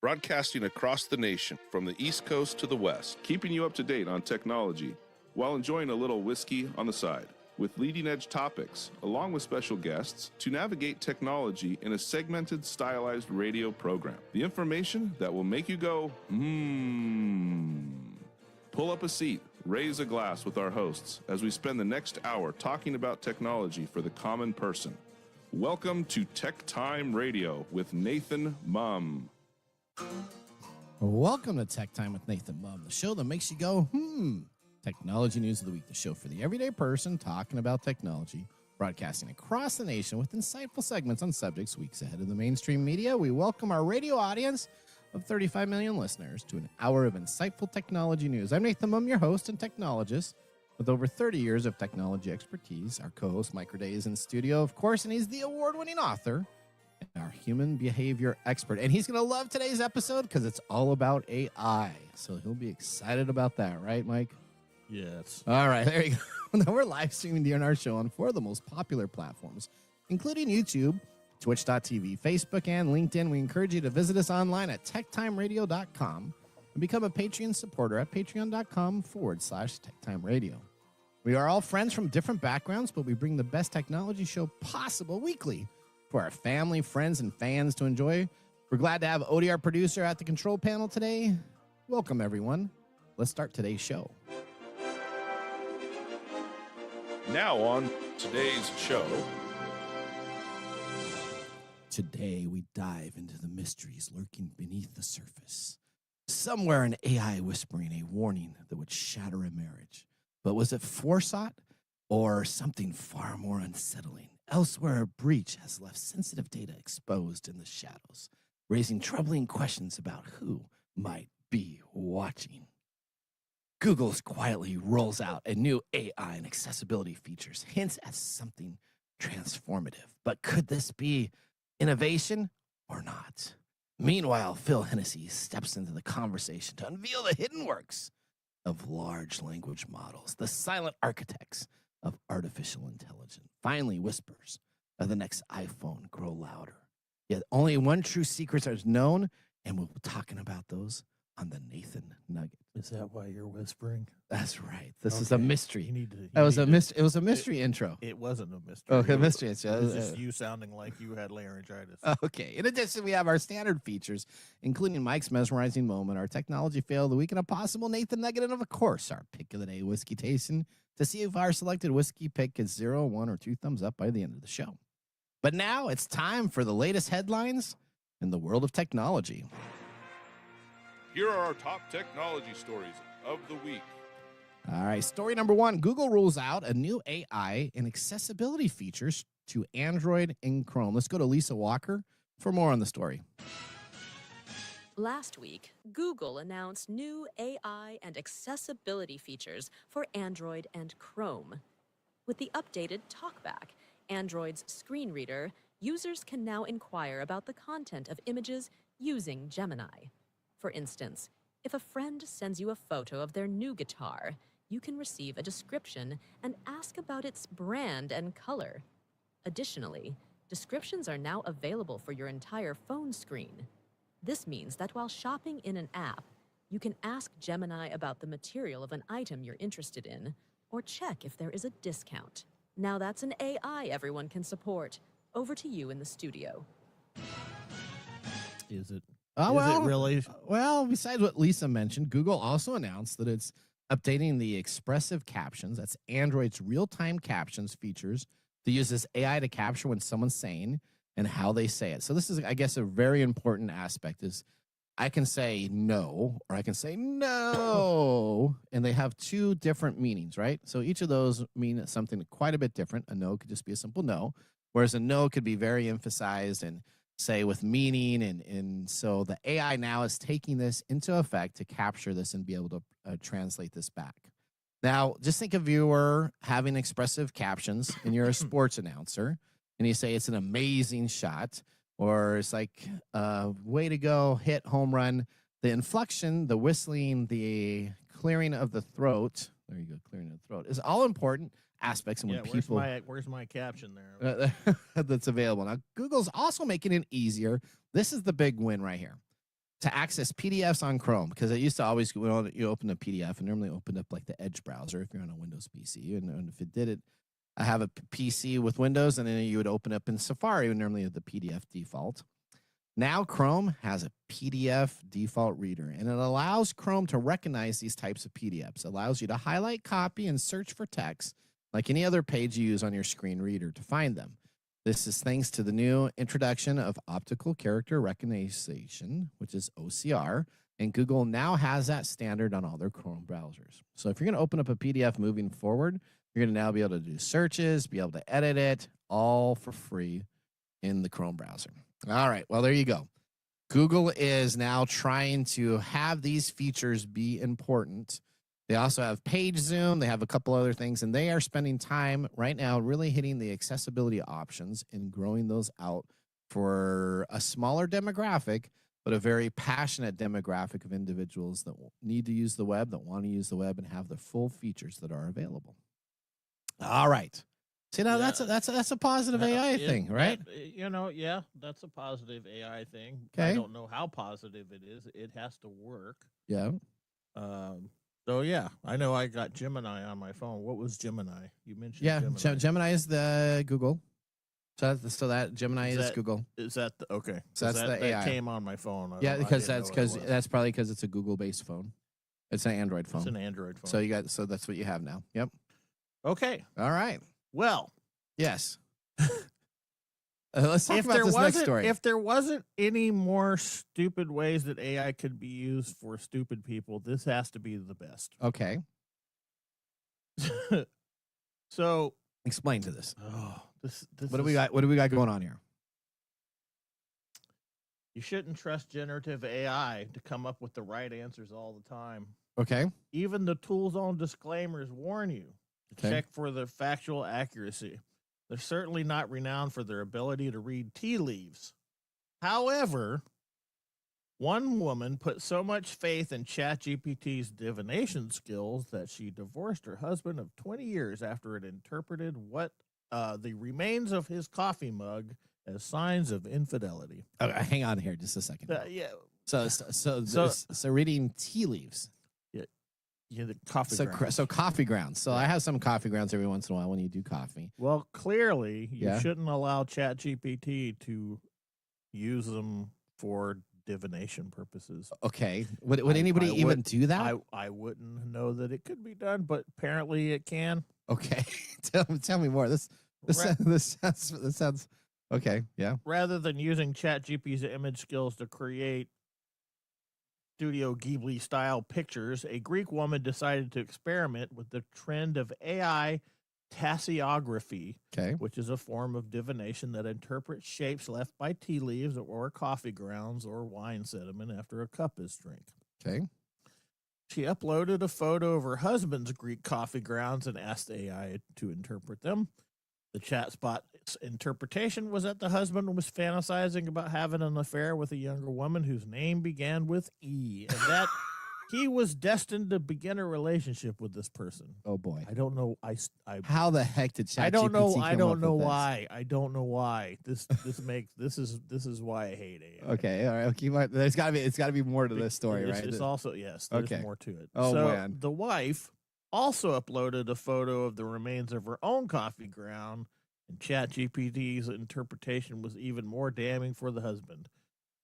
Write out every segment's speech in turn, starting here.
broadcasting across the nation from the East Coast to the West, keeping you up to date on technology while enjoying a little whiskey on the side, with leading-edge topics, along with special guests, to navigate technology in a segmented, stylized radio program. The information that will make you go, Pull up a seat, raise a glass with our hosts as we spend the next hour talking about technology for the common person. Welcome to TechTime Radio with Nathan Mumm. Welcome to Tech Time with Nathan Mumm, the show that makes you go, Technology News of the Week, the show for the everyday person talking about technology, broadcasting across the nation with insightful segments on subjects weeks ahead of the mainstream media. We welcome our radio audience of 35 million listeners to an hour of insightful technology news. I'm Nathan Mumm, your host and technologist with over 30 years of technology expertise. Our co-host, Mike Day, is in studio, of course, and he's the award-winning author and our human behavior expert. And he's going to love today's episode because it's all about AI. So he'll be excited about that, right, Mike? Yes. All right, there you go. Now we're live streaming during our show on 4 of the most popular platforms, including YouTube, Twitch.tv, Facebook, and LinkedIn. We encourage you to visit us online at techtimeradio.com and become a Patreon supporter at patreon.com/techtimeradio. We are all friends from different backgrounds, but we bring the best technology show possible weekly for our family, friends, and fans to enjoy. We're glad to have Odie, our producer, at the control panel today. Welcome, everyone. Let's start today's show. Now on today's show. Today, we dive into the mysteries lurking beneath the surface. Somewhere an AI whispering a warning that would shatter a marriage. But was it forethought or something far more unsettling? Elsewhere, a breach has left sensitive data exposed in the shadows, raising troubling questions about who might be watching. Google quietly rolls out a new AI and accessibility features, hints at something transformative. But could this be innovation or not? Meanwhile, Phil Hennessy steps into the conversation to unveil the hidden works of large language models, the silent architects of artificial intelligence. Finally, whispers of the next iPhone grow louder. Yet only one true secret is known, and we'll be talking about those on the Nathan Nugget. Is that why you're whispering? This is a mystery. It was a mystery intro. It wasn't a mystery. Okay, mystery intro. It was just you sounding like you had laryngitis. Okay. In addition, we have our standard features, including Mike's mesmerizing moment, our technology fail of the week, and a possible Nathan Nugget, and of course, our pick of the day whiskey tasting to see if our selected whiskey pick gets 0, 1, or 2 thumbs up by the end of the show. But now it's time for the latest headlines in the world of technology. Here are our top technology stories of the week. All right, story number 1. Google rolls out a new AI and accessibility features to Android and Chrome. Let's go to Lisa Walker for more on the story. Last week, Google announced new AI and accessibility features for Android and Chrome. With the updated TalkBack, Android's screen reader, users can now inquire about the content of images using Gemini. For instance, if a friend sends you a photo of their new guitar, you can receive a description and ask about its brand and color. Additionally, descriptions are now available for your entire phone screen. This means that while shopping in an app, you can ask Gemini about the material of an item you're interested in, or check if there is a discount. Now that's an AI everyone can support. Over to you in the studio. Is it? Is it really? Well, besides what Lisa mentioned, Google also announced that it's updating the expressive captions, that's Android's real-time captions features, to use this AI to capture when someone's saying and how they say it. So this is, I guess, a very important aspect is I can say no or I can say no, and they have 2 different meanings, right? So each of those mean something quite a bit different. A no could just be a simple no, whereas a no could be very emphasized and say with meaning, and so the AI now is taking this into effect to capture this and be able to translate this back. Now, just think if you were having expressive captions and you're a sports announcer and you say it's an amazing shot, or it's like, way to go, hit, home run. The inflection, the whistling, the clearing of the throat, there you go, clearing of the throat, is all important aspects. And when people, where's my caption there? That's available. Now, Google's also making it easier. This is the big win right here. to access PDFs on Chrome, because it used to always, when you open a PDF, and normally opened up like the Edge browser if you're on a Windows PC. And if it did it, I have a PC with Windows, and then you would open up in Safari, normally at the PDF default. Now Chrome has a PDF default reader, and it allows Chrome to recognize these types of PDFs. It allows you to highlight, copy, and search for text like any other page you use on your screen reader to find them. This is thanks to the new introduction of optical character recognition, which is OCR, and Google now has that standard on all their Chrome browsers. So if you're going to open up a PDF moving forward, you're going to now be able to do searches, be able to edit it, all for free in the Chrome browser. All right, well, there you go. Google is now trying to have these features be important. They also have page zoom. They have a couple other things, and they are spending time right now really hitting the accessibility options and growing those out for a smaller demographic, but a very passionate demographic of individuals that need to use the web, that want to use the web, and have the full features that are available. All right. See, now that's a positive AI thing, right? That's a positive AI thing. Okay. I don't know how positive it is. It has to work. Yeah. So yeah, I know I got Gemini on my phone. What was Gemini? You mentioned Gemini. Gemini is the Google. So that Gemini is Google. Is that okay? So that's the AI. That came on my phone. That's probably because it's a Google-based phone. It's an Android phone. It's an Android phone. So that's what you have now. Yep. Okay. All right. Well, yes. Let's talk about this next story. If there wasn't any more stupid ways that AI could be used for stupid people, this has to be the best. Okay. So explain to this. Oh, this what do we got? What do we got going on here? You shouldn't trust generative AI to come up with the right answers all the time. Okay. Even the tool's own disclaimers warn you. Okay. Check for the factual accuracy. They're certainly not renowned for their ability to read tea leaves. However, one woman put so much faith in ChatGPT's divination skills that she divorced her husband of 20 years after it interpreted the remains of his coffee mug as signs of infidelity. Okay, hang on here just a second. Yeah. So reading tea leaves. Yeah, the coffee grounds. So coffee grounds. So I have some coffee grounds every once in a while when you do coffee. Well, clearly, you shouldn't allow ChatGPT to use them for divination purposes. Okay. Would anybody even do that? I wouldn't know that it could be done, but apparently it can. Okay. Tell me more. This sounds okay. Yeah. Rather than using ChatGPT's image skills to create Studio Ghibli style pictures, a Greek woman decided to experiment with the trend of AI tasseography, which is a form of divination that interprets shapes left by tea leaves or coffee grounds or wine sediment after a cup is drank. Okay. She uploaded a photo of her husband's Greek coffee grounds and asked AI to interpret them. The chatbot's interpretation was that the husband was fantasizing about having an affair with a younger woman whose name began with E, and that he was destined to begin a relain with this person. Oh boy! I don't know. How the heck did ChatGPT? I don't know. I don't know why. I don't know why. This is why I hate AI. Okay, all right. Keep on. It's got to be more to this story, right? It's also there's more to it. Oh so man. The wife also uploaded a photo of the remains of her own coffee ground, and ChatGPT's interpretation was even more damning for the husband.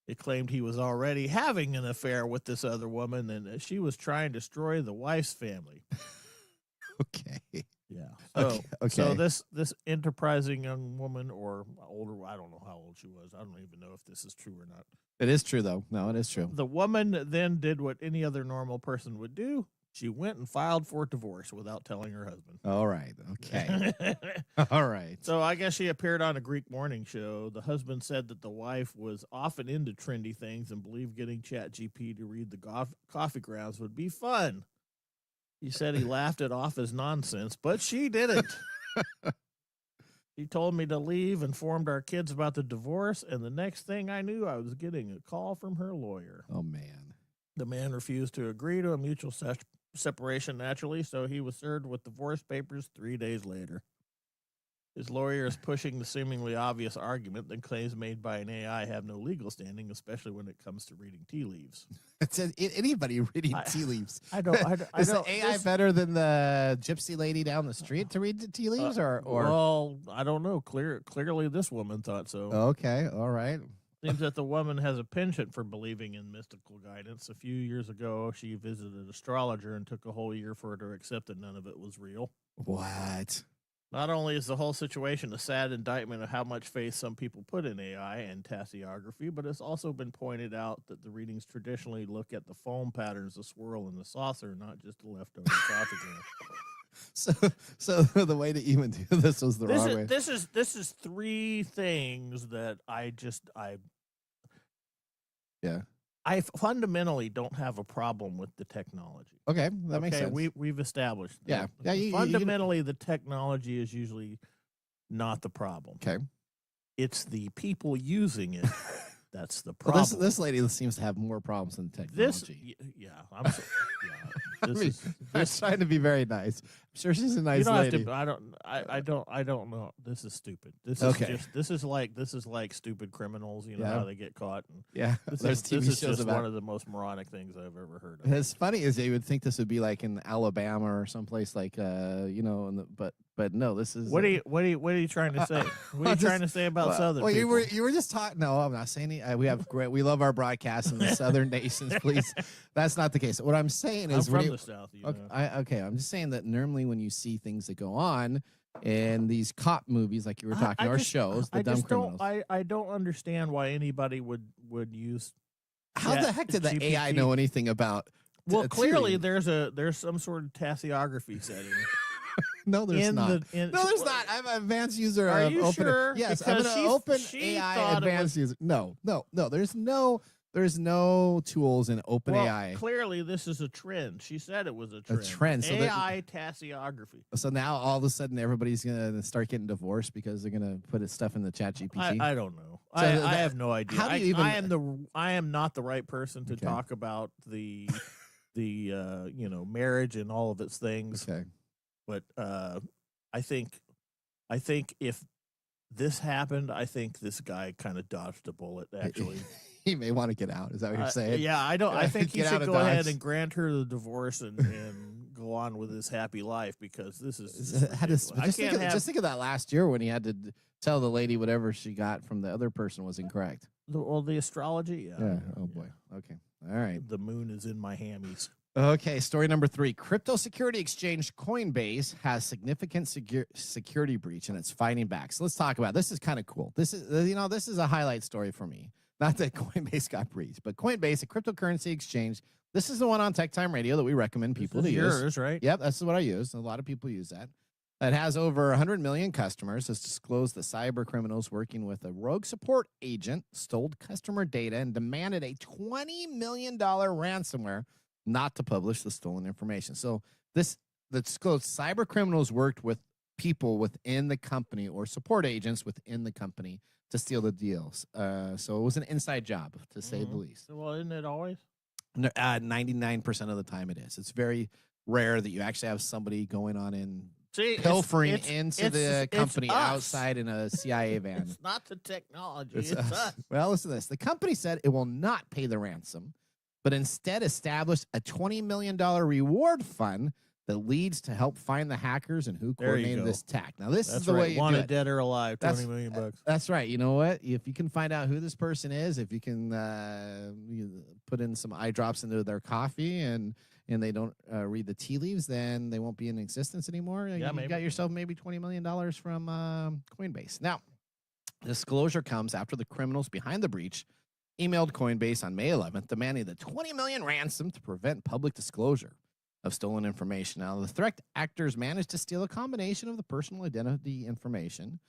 It claimed he was already having an affair with this other woman and that she was trying to destroy the wife's family. Okay. Yeah. Okay. So this enterprising young woman, or older, I don't know how old she was. I don't even know if this is true or not. It is true, though. No, it is true. The woman then did what any other normal person would do. She went and filed for divorce without telling her husband. All right. Okay. All right. So I guess she appeared on a Greek morning show. The husband said that the wife was often into trendy things and believed getting ChatGPT to read the coffee grounds would be fun. He said he laughed it off as nonsense, but she didn't. She told me to leave, informed our kids about the divorce, and the next thing I knew, I was getting a call from her lawyer. Oh, man. The man refused to agree to a mutual separation naturally, so he was served with divorce papers 3 days later. His lawyer is pushing the seemingly obvious argument that claims made by an AI have no legal standing, especially when it comes to reading tea leaves. It's anybody reading tea leaves. I don't. Is the AI better than the gypsy lady down the street to read the tea leaves, or? Well, I don't know. Clearly, this woman thought so. Okay, all right. Seems that the woman has a penchant for believing in mystical guidance. A few years ago, she visited an astrologer and took a whole year for her to accept that none of it was real. What? Not only is the whole situation a sad indictment of how much faith some people put in AI and tasseography, but it's also been pointed out that the readings traditionally look at the foam patterns, the swirl, and the saucer, not just the leftover coffee ground. So the way to even do this was the wrong way. This is three things that I fundamentally don't have a problem with the technology. Okay, that makes sense. We've established that. Yeah. Fundamentally, the technology is usually not the problem. Okay. It's the people using it that's the problem. Well, this lady seems to have more problems than technology. I'm trying to be very nice. I'm sure she's a nice lady. I don't know. This is stupid. This is like stupid criminals. You know how they get caught. And there's TV this is shows just about one of the most moronic things I've ever heard of. It's funny is you would think this would be like in Alabama or someplace like but no, this is. What are you trying to say? What are you trying to say about Southern people? You were just talking. No, I'm not saying we love our broadcasts in the Southern nations. Please, that's not the case. What I'm saying is, I'm from the South. I'm just saying that normally when you see things that go on in these cop movies, like you were talking, or shows, the dumb criminals. I don't understand why anybody would use. How the heck did the GPT? AI know anything about? Well, clearly there's some sort of tasseography setting. No, there's not. No, there's not. I'm an advanced user. Are you sure? Yes, I'm an open AI advanced user. No. There's no tools in open AI. Clearly, this is a trend. She said it was a trend. A trend. So AI tasseography. So now all of a sudden everybody's gonna start getting divorced because they're gonna put stuff in the chat GPT. I don't know. So I have no idea. How do you I am not the right person to talk about the marriage and all of its things. Okay. But I think if this happened, I think this guy kind of dodged a bullet. Actually, he may want to get out. Is that what you're saying? Yeah, I don't. I think he should go ahead and grant her the divorce and go on with his happy life because this is. Just think of that last year when he had to tell the lady whatever she got from the other person was incorrect. The astrology. Yeah. Oh boy. Okay. All right. The moon is in my hammies. Okay, story number 3. Crypto security exchange Coinbase has significant security breach and it's fighting back. So let's talk about it. This is kind of cool. This is a highlight story for me. Not that Coinbase got breached, but Coinbase, a cryptocurrency exchange. This is the one on TechTime Radio that we recommend people to use. Yours, right? Yep, that's what I use. A lot of people use that. It has over 100 million customers. Has disclosed the cyber criminals working with a rogue support agent stole customer data and demanded a $20 million ransomware not to publish the stolen information. So the disclosed cyber criminals worked with people within the company or support agents within the company to steal the deals. So it was an inside job, to say the least. Well, isn't it always? 99% of the time it is. It's very rare that you actually have somebody going on and pilfering into the company outside in a CIA van. It's not the technology. It's us. Well, listen to this. The company said it will not pay the ransom, but instead established a $20 million reward fund that leads to help find the hackers and who coordinated this attack. Now, this is the way you do it. Dead or alive, $20 million. That's right. You know what? If you can find out who this person is, if you can put in some eye drops into their coffee and they don't read the tea leaves, then they won't be in existence anymore. Yeah, you got yourself maybe $20 million from Coinbase. Now, disclosure comes after the criminals behind the breach emailed Coinbase on May 11th demanding the $20 million ransom to prevent public disclosure of stolen information. Now, the threat actors managed to steal a combination of the personal identity information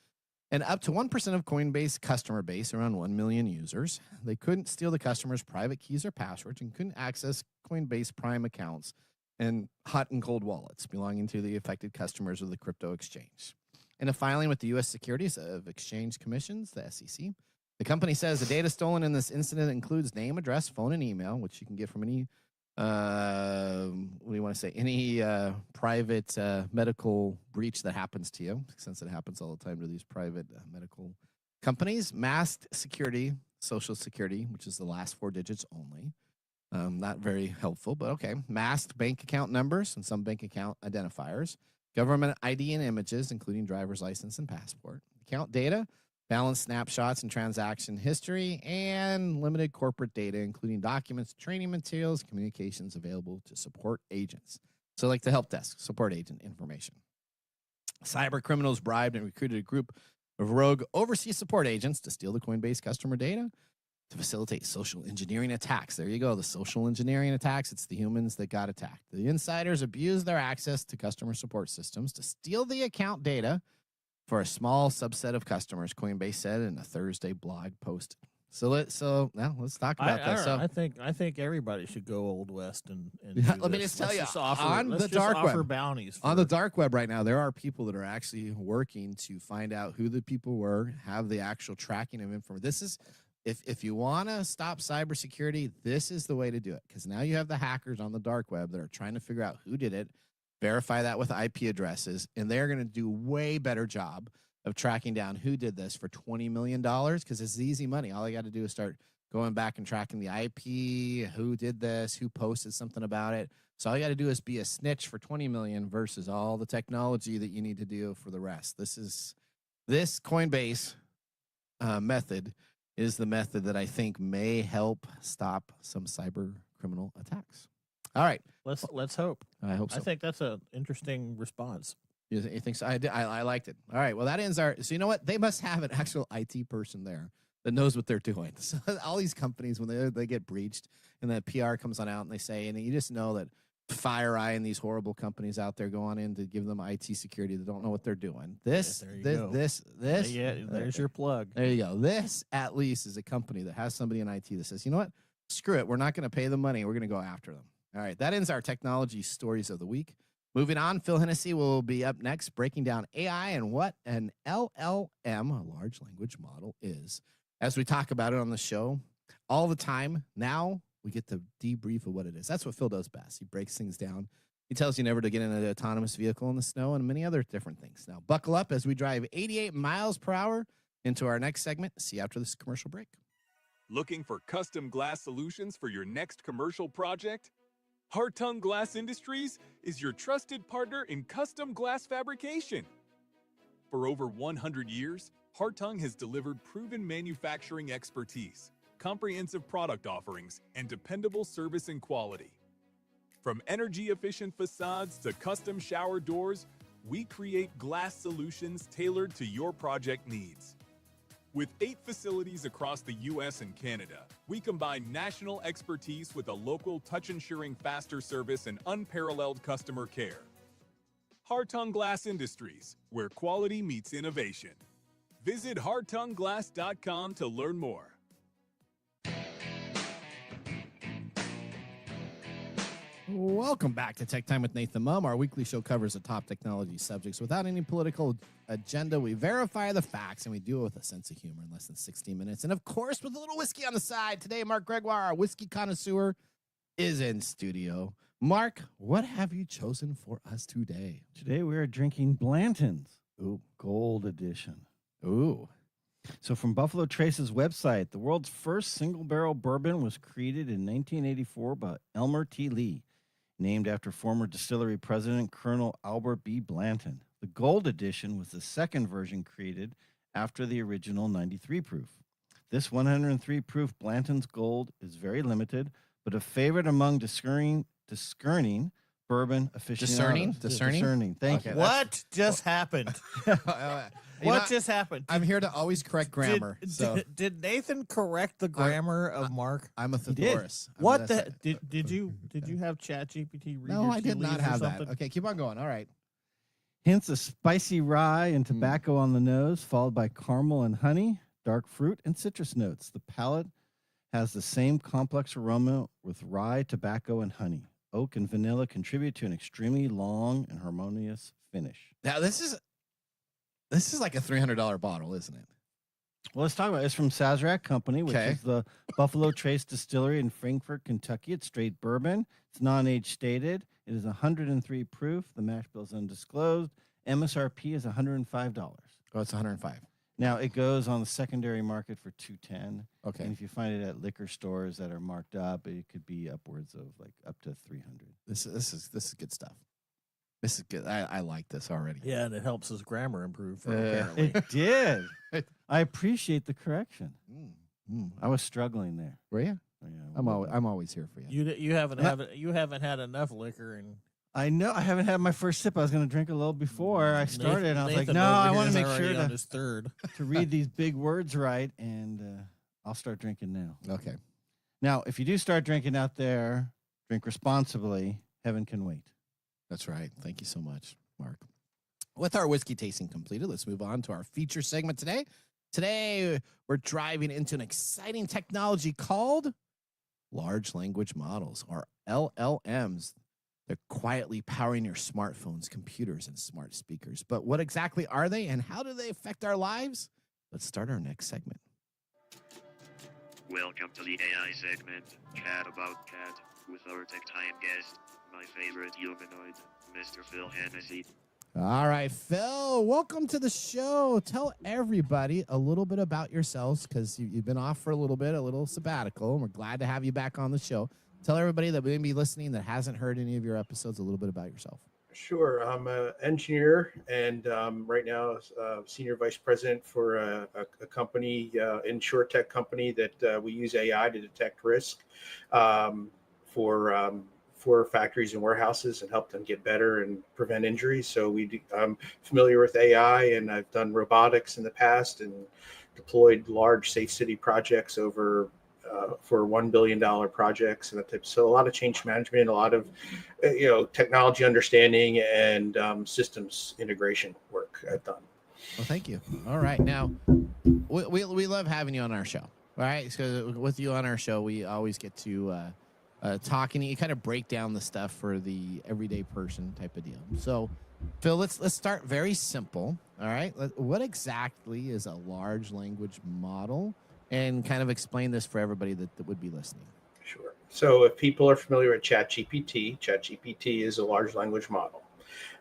and up to 1% of Coinbase customer base, around 1 million users. They couldn't steal the customer's private keys or passwords and couldn't access Coinbase Prime accounts and hot and cold wallets belonging to the affected customers of the crypto exchange. In a filing with the U.S. Securities of Exchange Commissions, the SEC, the company says the data stolen in this incident includes name, address, phone, and email, which you can get from any what do you want to say? Any private medical breach that happens to you, since it happens all the time to these private medical companies. Masked security, social security, which is the last 4 digits only. Not very helpful, but okay. Masked bank account numbers and some bank account identifiers. Government ID and images, including driver's license and passport. Account data, balance snapshots and transaction history, and limited corporate data, including documents, training materials, communications available to support agents. So like the help desk, support agent information. Cyber criminals bribed and recruited a group of rogue overseas support agents to steal the Coinbase customer data to facilitate social engineering attacks. There you go, the social engineering attacks. It's the humans that got attacked. The insiders abused their access to customer support systems to steal the account data for a small subset of customers, Coinbase said in a Thursday blog post. So now let's talk about this. So I think everybody should go Old West and yeah, let me just tell you, on the dark web, bounties on the dark web right now, there are people that are actually working to find out who the people were, have the actual tracking of information. This is if you want to stop cybersecurity, this is the way to do it, because now you have the hackers on the dark web that are trying to figure out who did it, verify that with IP addresses, and they're going to do way better job of tracking down who did this for $20 million, because it's easy money. All I got to do is start going back and tracking the IP, who did this, who posted something about it. So all you got to do is be a snitch for $20 million versus all the technology that you need to do for the rest. This Coinbase method is the method that I think may help stop some cyber criminal attacks. All right. Let's hope. I hope so. I think that's an interesting response. You think so? I liked it. All right. Well, that ends our. So you know what? They must have an actual IT person there that knows what they're doing. So all these companies, when they get breached, and the PR comes on out and they say, and you just know that FireEye and these horrible companies out there go on in to give them IT security that don't know what they're doing. This. Yeah, there's your plug. There you go. This at least is a company that has somebody in IT that says, you know what? Screw it. We're not going to pay them money. We're going to go after them. All right. That ends our technology stories of the week. Moving on, Phil Hennessy will be up next, breaking down AI and what an LLM, a large language model, is. As we talk about it on the show all the time, now we get the debrief of what it is. That's what Phil does best. He breaks things down. He tells you never to get in an autonomous vehicle in the snow and many other different things. Now, buckle up as we drive 88 miles per hour into our next segment. See you after this commercial break. Looking for custom glass solutions for your next commercial project? Hartung Glass Industries is your trusted partner in custom glass fabrication. For over 100 years, Hartung has delivered proven manufacturing expertise, comprehensive product offerings, and dependable service and quality. From energy-efficient facades to custom shower doors, we create glass solutions tailored to your project needs. With 8 facilities across the U.S. and Canada, we combine national expertise with a local touch-ensuring faster service and unparalleled customer care. Hartung Glass Industries, where quality meets innovation. Visit hartungglass.com to learn more. Welcome back to Tech Time with Nathan Mumm. Our weekly show covers the top technology subjects without any political agenda. We verify the facts, and we do it with a sense of humor in less than 60 minutes. And, of course, with a little whiskey on the side. Today, Mark Gregoire, our whiskey connoisseur, is in studio. Mark, what have you chosen for us today? Today, we are drinking Blanton's Gold Edition. Ooh. So from Buffalo Trace's website, the world's first single-barrel bourbon was created in 1984 by Elmer T. Lee, named after former distillery president Colonel Albert B. Blanton. The Gold Edition was the second version created after the original 93 proof. This 103 proof Blanton's Gold is very limited, but a favorite among discerning bourbon aficionados. Discerning. Thank you. What just happened? What just happened? I'm here to always correct grammar. Did Nathan correct the grammar of Mark? I'm a thesaurus. What the? Did you have ChatGPT read? No, your I did not have that. something? Okay, keep on going. All right. Hints of spicy rye and tobacco on the nose, followed by caramel and honey, dark fruit, and citrus notes. The palate has the same complex aroma with rye, tobacco, and honey. Oak and vanilla contribute to an extremely long and harmonious finish. Now, this is like a $300 bottle, isn't it? Well, let's talk about it. It's from Sazerac Company, which is the Buffalo Trace Distillery in Frankfort, Kentucky. It's straight bourbon. It's non-age stated. It is 103 proof. The mash bill is undisclosed. MSRP is $105. Oh, it's 105. Now, it goes on the secondary market for $210. Okay. And if you find it at liquor stores that are marked up, it could be upwards of like up to $300. This is good stuff. This is good. I like this already. Yeah, and it helps his grammar improve. Apparently. It did. I appreciate the correction. I was struggling there. Were you? Yeah, I'm always here for you. You haven't had enough liquor, and I know I haven't had my first sip. I was going to drink a little before I started. And I was like, Nathan no, over I here want is to make already sure on his third. to read these big words right, and I'll start drinking now. Okay. Now, if you do start drinking out there, drink responsibly. Heaven can wait. That's right. Thank you so much, Mark. With our whiskey tasting completed, let's move on to our feature segment today. Today, we're driving into an exciting technology called large language models, or LLMs. They're quietly powering your smartphones, computers, and smart speakers. But what exactly are they, and how do they affect our lives? Let's start our next segment. Welcome to the AI segment, Chat About Cat, with our TechTime guest, my favorite humanoid, Mr. Phil Hennessy. All right, Phil, welcome to the show. Tell everybody a little bit about yourselves, because you've been off for a little sabbatical, and we're glad to have you back on the show. Tell everybody that may be listening that hasn't heard any of your episodes a little bit about yourself. Sure. I'm an engineer, and right now senior vice president for a company, insurtech company that we use AI to detect risk for factories and warehouses and help them get better and prevent injuries. So I'm familiar with AI, and I've done robotics in the past and deployed large safe city projects over for $1 billion projects and that type. So a lot of change management, a lot of technology understanding, and systems integration work I've done. Well, thank you. All right, now we love having you on our show. All right, so with you on our show, we always get to talk, and you kind of break down the stuff for the everyday person type of deal. So, Phil, let's start very simple. All right, what exactly is a large language model? And kind of explain this for everybody that would be listening. Sure. So if people are familiar with ChatGPT is a large language model.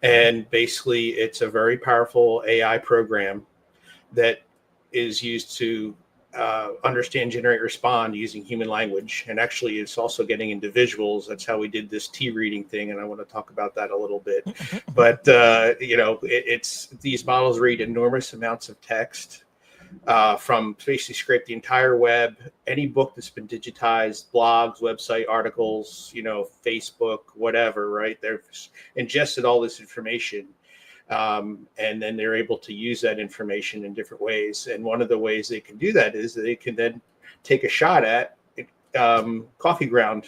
And basically, it's a very powerful AI program that is used to understand, generate, respond using human language. And actually, it's also getting into visuals. That's how we did this reading thing. And I want to talk about that a little bit. But, it's these models read enormous amounts of text. From basically scrape the entire web, any book that's been digitized, blogs, website articles, Facebook, whatever, right? They've ingested all this information. And then they're able to use that information in different ways. And one of the ways they can do that is they can then take a shot at coffee ground.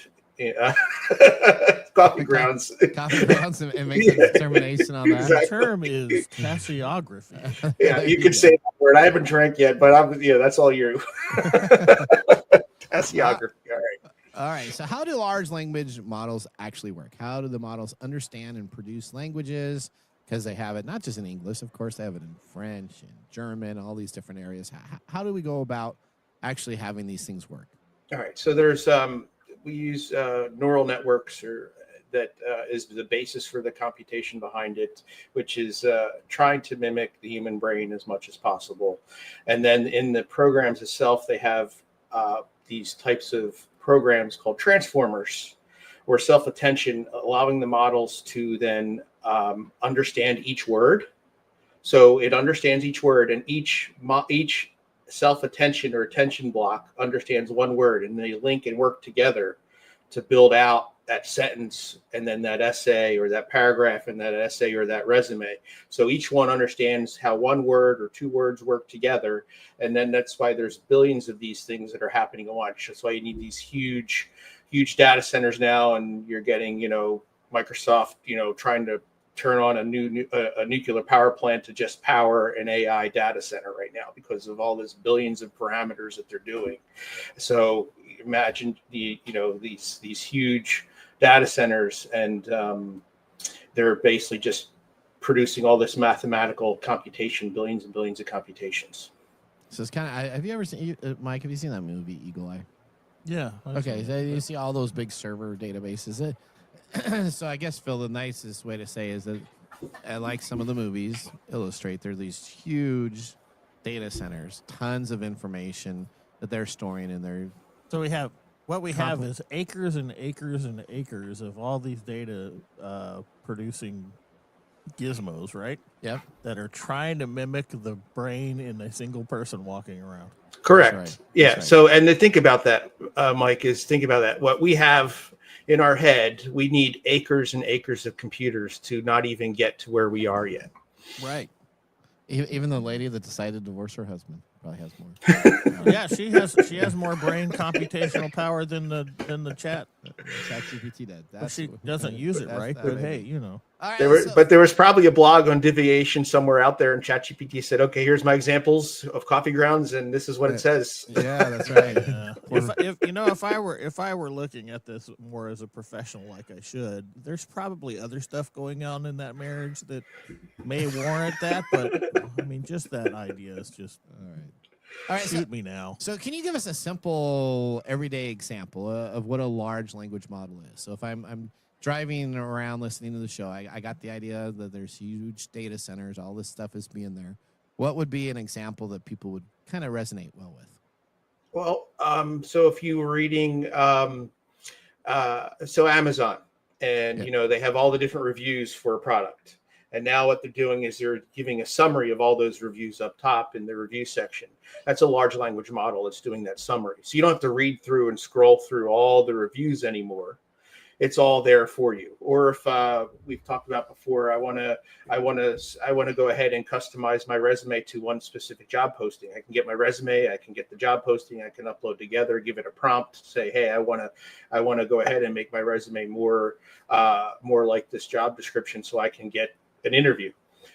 Coffee grounds and make a determination on that. Exactly. The term is tasseography. Yeah, you can say that word. I haven't drank yet, but that's all you. Tasseography. All right. So how do large language models actually work? How do the models understand and produce languages? Because they have it not just in English, of course, they have it in French and German, all these different areas. How do we go about actually having these things work? All right. So there's we use neural networks, that is the basis for the computation behind it, which is trying to mimic the human brain as much as possible. And then in the programs itself, they have these types of programs called transformers, or self-attention, allowing the models to then understand each word. So it understands each word, and each self-attention or attention block understands one word, and they link and work together to build out that sentence, and then that essay or that paragraph, and that essay or that resume. So each one understands how one word or two words work together. And then that's why there's billions of these things that are happening at once. That's why you need these huge data centers now. And you're getting, Microsoft, trying to turn on a nuclear power plant to just power an AI data center right now because of all this billions of parameters that they're doing. So imagine these huge data centers, and they're basically just producing all this mathematical computation, billions and billions of computations. So it's kind of. Have you ever seen Mike? Have you seen that movie Eagle Eye? Yeah. Okay, so you see all those big server databases. So I guess, Phil, the nicest way to say is that, like some of the movies illustrate, there are these huge data centers, tons of information that they're storing in there. So we have is acres and acres and acres of all these data producing gizmos, right? Yep. That are trying to mimic the brain in a single person walking around. Correct. Right. Yeah. Right. So, and to think about that, Mike, is think about that. What we have in our head, we need acres and acres of computers to not even get to where we are yet. Right. Even the lady that decided to divorce her husband probably has more. Yeah, she has more brain computational power than the chat. ChatGPT did. Well, she doesn't use it, right? But hey, you know. All right, But there was probably a blog on deviation somewhere out there, and ChatGPT said, "Okay, here's my examples of coffee grounds, and this is what it says." Yeah, that's right. If I were looking at this more as a professional, like I should, there's probably other stuff going on in that marriage that may warrant that. But I mean, just that idea is just All right. shoot me now. So can you give us a simple everyday example of what a large language model is? So if I'm driving around listening to the show, I got the idea that there's huge data centers, all this stuff is being there. What would be an example that people would kind of resonate well with? Well, so if you were reading, so Amazon, and they have all the different reviews for a product. And now what they're doing is they're giving a summary of all those reviews up top in the review section. That's a large language model that's doing that summary. So you don't have to read through and scroll through all the reviews anymore. It's all there for you. Or if we've talked about before, I want to go ahead and customize my resume to one specific job posting. I can get my resume, I can get the job posting, I can upload together, give it a prompt, say, hey, I want to go ahead and make my resume more like this job description, so I can get an interview.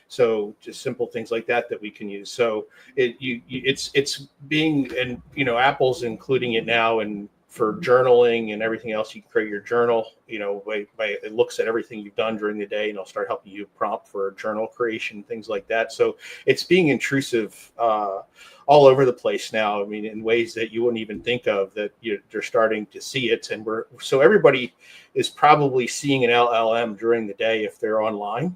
So just simple things like that we can use. So it's being, and Apple's including it now, and for journaling and everything else, you can create your journal. It looks at everything you've done during the day, and it'll start helping you prompt for journal creation, things like that. So it's being intrusive all over the place now. I mean, in ways that you wouldn't even think of, that they're starting to see it, and so everybody is probably seeing an LLM during the day if they're online.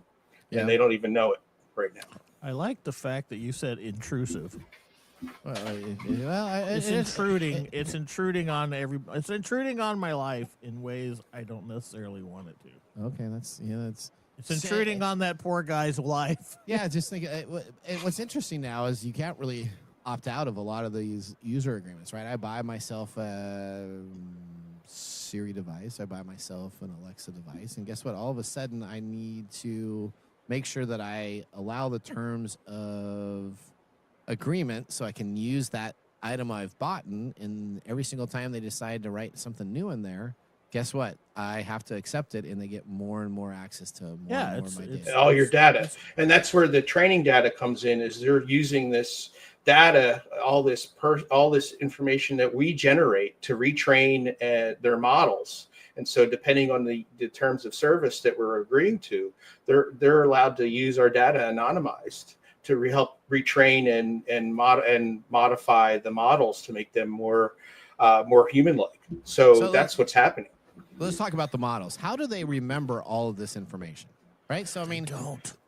Yeah. And they don't even know it right now. I like the fact that you said intrusive. Well, it's intruding. It's intruding on It's intruding on my life in ways I don't necessarily want it to. Okay, that's. It's intruding on that poor guy's life. Yeah, just think. What's interesting now is you can't really opt out of a lot of these user agreements, right? I buy myself a Siri device. I buy myself an Alexa device, and guess what? All of a sudden, I need to make sure that I allow the terms of agreement so I can use that item I've bought, and every single time they decide to write something new in there, guess what? I have to accept it, and they get more and more access to more and more of my data. All your data. And that's where the training data comes in, is they're using this data, all this information that we generate to retrain their models. And so depending on the terms of service that we're agreeing to, they're allowed to use our data anonymized to help retrain and modify the models to make them more human-like. So that's what's happening. Let's talk about the models. How do they remember all of this information? Right? So, I mean,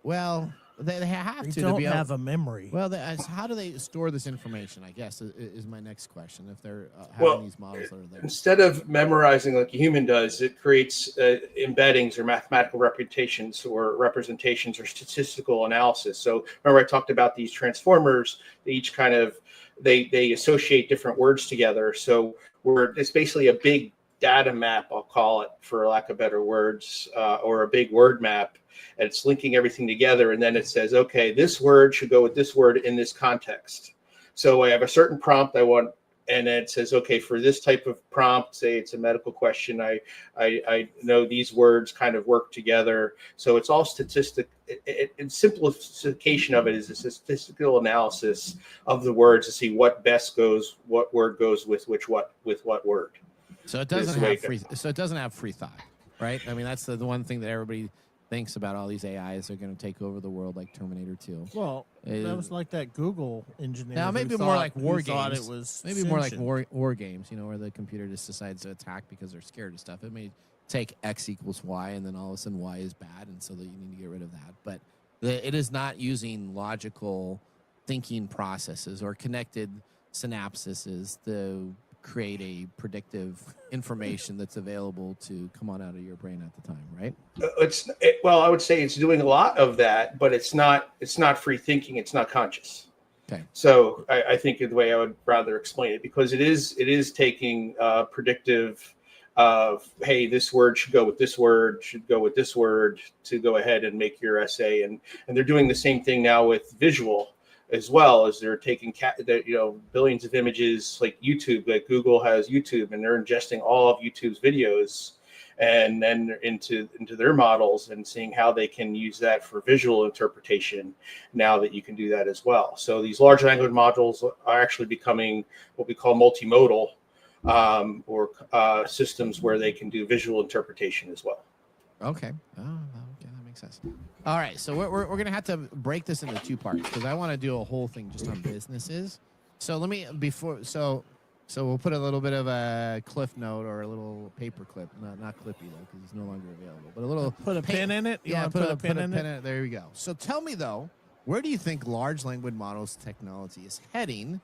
well, they have to. They don't be able, have a memory. Well, how do they store this information, I guess, is my next question. If they're having these models that are there. Instead of memorizing like a human does, it creates embeddings or mathematical representations or statistical analysis. So remember I talked about these transformers, they each kind of, they associate different words together. So it's basically a big data map, I'll call it, for lack of better words, or a big word map. And it's linking everything together, and then it says, okay, this word should go with this word in this context. So I have a certain prompt I want, and then it says, okay, for this type of prompt, say it's a medical question, I know these words kind of work together. So it's all statistic. In simplification of it is a statistical analysis of the words to see what word goes with what word. So it doesn't have free. So it doesn't have free thought, right? I mean, that's the one thing that everybody thinks about all these AIs are going to take over the world like Terminator 2. Well, that was like that Google engineer. Now, maybe who more thought- like war who thought games. It was maybe more like sentient. war games, where the computer just decides to attack because they're scared of stuff. It may take X equals Y, and then all of a sudden Y is bad, and so that you need to get rid of that. But it is not using logical thinking processes or connected synapses to create a predictive information that's available to come on out of your brain at the time, right? Well, I would say it's doing a lot of that, but it's not free thinking. It's not conscious. Okay. So I think the way I would rather explain it, because it is taking predictive of, hey, this word should go with this word, should go with this word to go ahead and make your essay. And they're doing the same thing now with visual as well, as they're taking billions of images like YouTube, like Google has YouTube, and they're ingesting all of YouTube's videos and then into their models and seeing how they can use that for visual interpretation now that you can do that as well. So these large language models are actually becoming what we call multimodal, or systems where they can do visual interpretation as well. Okay. Oh, okay, that makes sense. All right, so we're going to have to break this into two parts because I want to do a whole thing just on businesses. So let me so we'll put a little bit of a cliff note or a little paper clip, not Clippy though because it's no longer available, but a little Put a pin in it. Yeah, put a pin in it. it. There you go. So tell me though, where do you think large language models technology is heading?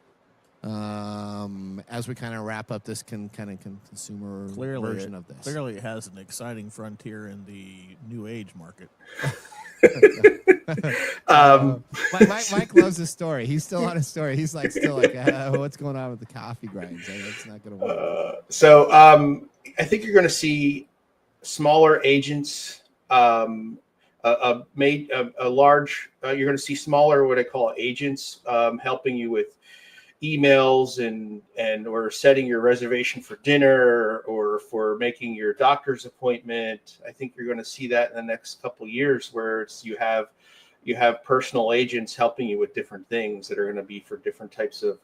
As we kind of wrap up this consumer version of this. Clearly, it has an exciting frontier in the new age market. Mike loves his story. He's still on his story. He's still like, what's going on with the coffee grinds? It's not going to work. So I think you're going to see smaller agents. You're going to see smaller, what I call agents, helping you with emails and or setting your reservation for dinner or for making your doctor's appointment. I think you're going to see that in the next couple of years, where you have personal agents helping you with different things that are going to be for different types of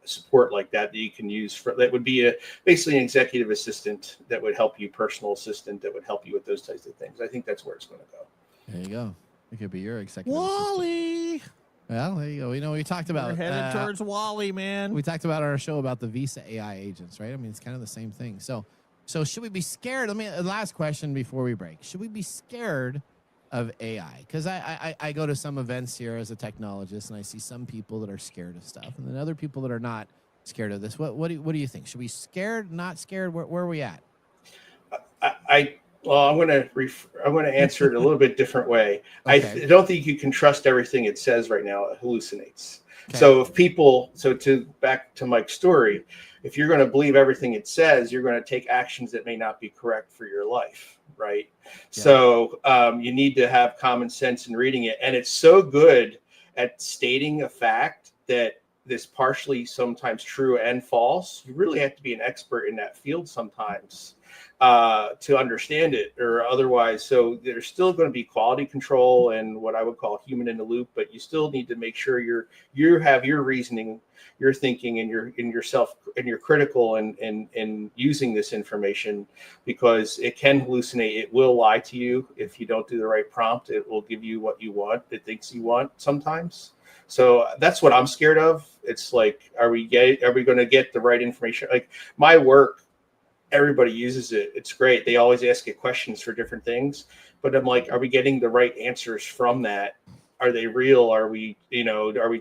support like that you can use. That would be basically an executive assistant that would help you, personal assistant that would help you with those types of things. I think that's where it's going to go. There you go. It could be your executive Wally. assistant. Well, there you go. We talked about We're headed towards Wally, man. We talked about our show about the Visa AI agents, right? I mean, it's kind of the same thing. So should we be scared? Last question before we break. Should we be scared of AI? Because I go to some events here as a technologist, and I see some people that are scared of stuff, and then other people that are not scared of this. What do you think? Should we be scared? Not scared? Where are we at? I'm going to answer it a little bit different way. Okay. I don't think you can trust everything it says right now. It hallucinates. Okay. So back to Mike's story, if you're going to believe everything it says, you're going to take actions that may not be correct for your life, right? Yeah. So you need to have common sense in reading it. And it's so good at stating a fact that this partially sometimes true and false. You really have to be an expert in that field sometimes to understand it, or otherwise. So there's still going to be quality control and what I would call human in the loop, but you still need to make sure you have your reasoning, your thinking, and you're critical in using this information, because it can hallucinate. It will lie to you if you don't do the right prompt. It will give you what you want. It thinks you want sometimes. So that's what I'm scared of. It's like, are we going to get the right information? Like my work, everybody uses it. It's great. They always ask you questions for different things, but I'm like, are we getting the right answers from that? Are they real? Are we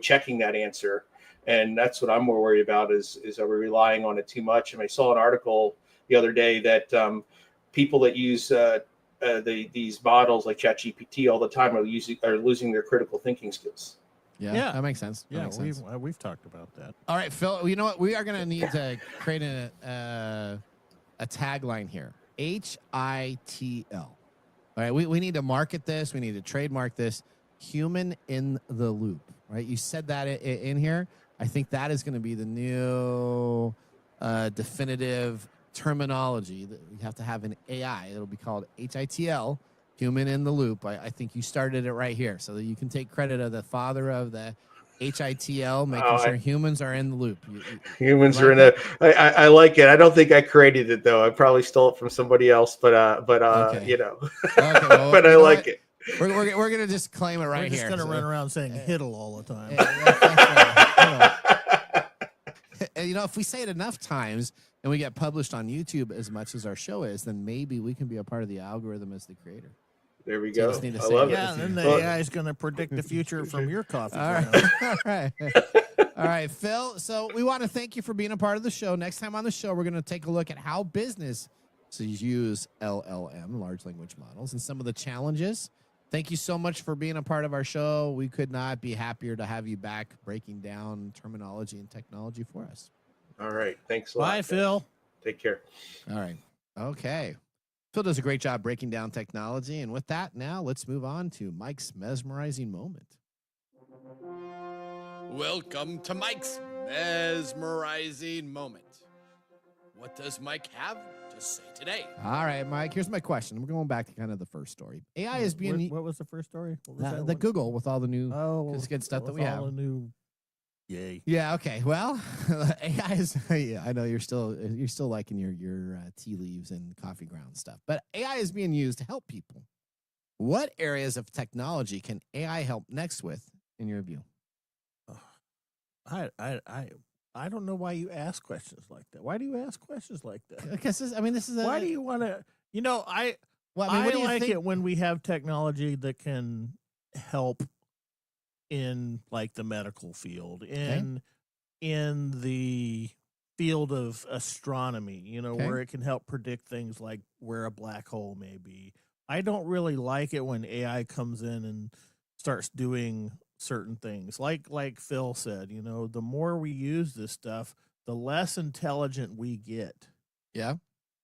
checking that answer? And that's what I'm more worried about is are we relying on it too much? And I saw an article the other day that people that use these models like ChatGPT all the time are losing their critical thinking skills. Yeah, that makes sense. Yeah, we've talked about that. All right, Phil, you know what? We are going to need to create a tagline here. HITL. All right, we need to market this. We need to trademark this. Human in the loop, right? You said that in here. I think that is going to be the new definitive terminology that we have to have in AI. It'll be called HITL, human in the loop. I think you started it right here, so that you can take credit of the father of the HITL, making Oh, sure humans are in the loop. Humans like are in it? I like it. I don't think I created it though. I probably stole it from somebody else, but Okay. you know. Okay, well, but you I know like what? it. We're gonna just claim it right We're just here. going to So- run around saying "hiddle" all the time. And, if we say it enough times and we get published on YouTube as much as our show is, then maybe we can be a part of the algorithm as the creator. There we So you go. just need to I say love it. Yeah, it. and then the Well, AI is going to predict the future from your coffee. All grounds. right. All right, Phil. So we want to thank you for being a part of the show. Next time on the show, we're going to take a look at how businesses use LLM, large language models, and some of the challenges. Thank you so much for being a part of our show. We could not be happier to have you back breaking down terminology and technology for us. All right. Thanks a lot. Bye, guys. Phil. Take care. All right. Okay. Phil does a great job breaking down technology. And with that, now let's move on to Mike's mesmerizing moment. Welcome to Mike's mesmerizing moment. What does Mike have to say today? All right, Mike, here's my question. We're going back to kind of the first story. AI is being What was the first story? What was that the one? Google with all the new good stuff that with we all have. the new, yay. Yeah, okay. Well, AI is yeah, I know you're still liking your tea leaves and coffee ground stuff. But AI is being used to help people. What areas of technology can AI help next with in your view? I don't know why you ask questions like that. Why do you ask questions like that? Because this is Why do you want to? well, what do you like think? it when we have technology that can help in like the medical field, in the field of astronomy, Okay. where it can help predict things like where a black hole may be. I don't really like it when AI comes in and starts doing certain things. Like Phil said, the more we use this stuff, the less intelligent we get. Yeah.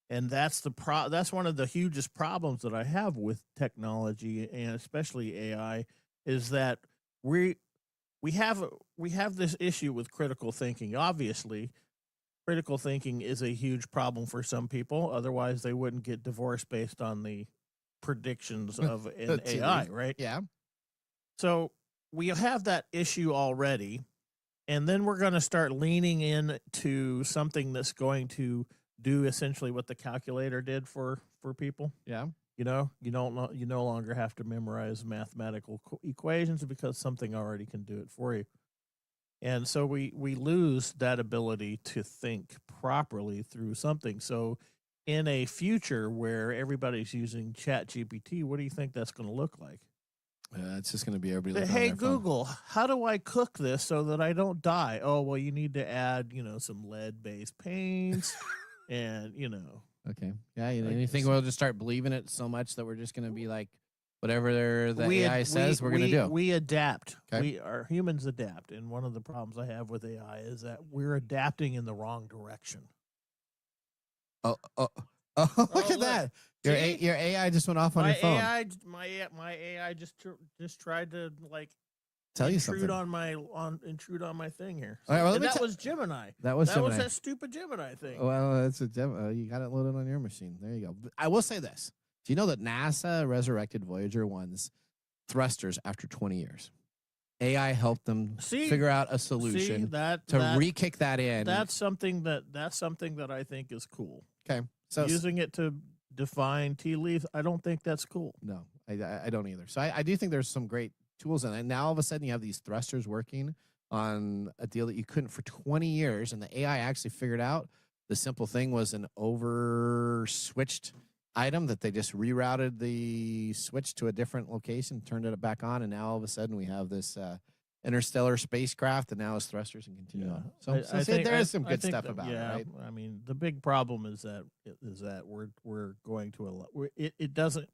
And that's that's one of the hugest problems that I have with technology, and especially AI, is that we have this issue with critical thinking. Obviously, critical thinking is a huge problem for some people. Otherwise, they wouldn't get divorced based on the predictions of an AI, right? Yeah. So we have that issue already, and then we're going to start leaning into something that's going to do essentially what the calculator did for people. Yeah. You no longer have to memorize mathematical equations because something already can do it for you. And so we lose that ability to think properly through something. So in a future where everybody's using ChatGPT, what do you think that's going to look like? It's just going to be everybody looking Hey on their phone. Google, how do I cook this so that I don't die? Oh, well, you need to add, some lead-based paints, and Okay. Yeah. Like, You think we'll just start believing it so much that we're just going to be like, whatever the AI says, we're going to do. We adapt. Okay. Our humans adapt, and one of the problems I have with AI is that we're adapting in the wrong direction. Oh, look at look. that! See? Your AI just went off on your phone. My AI just tried to Tell you intrude something. intrude on my thing here. All right, well, let And me that tell- was Gemini. That was Gemini. that stupid Gemini thing. Well, it's you got it loaded on your machine. There you go. I will say this: do you know that NASA resurrected Voyager 1's thrusters after 20 years? AI helped them figure out a solution to re-kick that in. That's something that I think is cool. Okay, so Using it to define tea leaves, I don't think that's cool. no, I don't either. So I do think there's some great tools in it. And now all of a sudden you have these thrusters working on a deal that you couldn't for 20 years, and the AI actually figured out the simple thing was an over switched item that they just rerouted the switch to a different location, turned it back on, and now all of a sudden we have this interstellar spacecraft, and now it's thrusters and continue on. So I think there is some I good think stuff that- about yeah, it, right? I mean, the big problem is that we're going to it doesn't.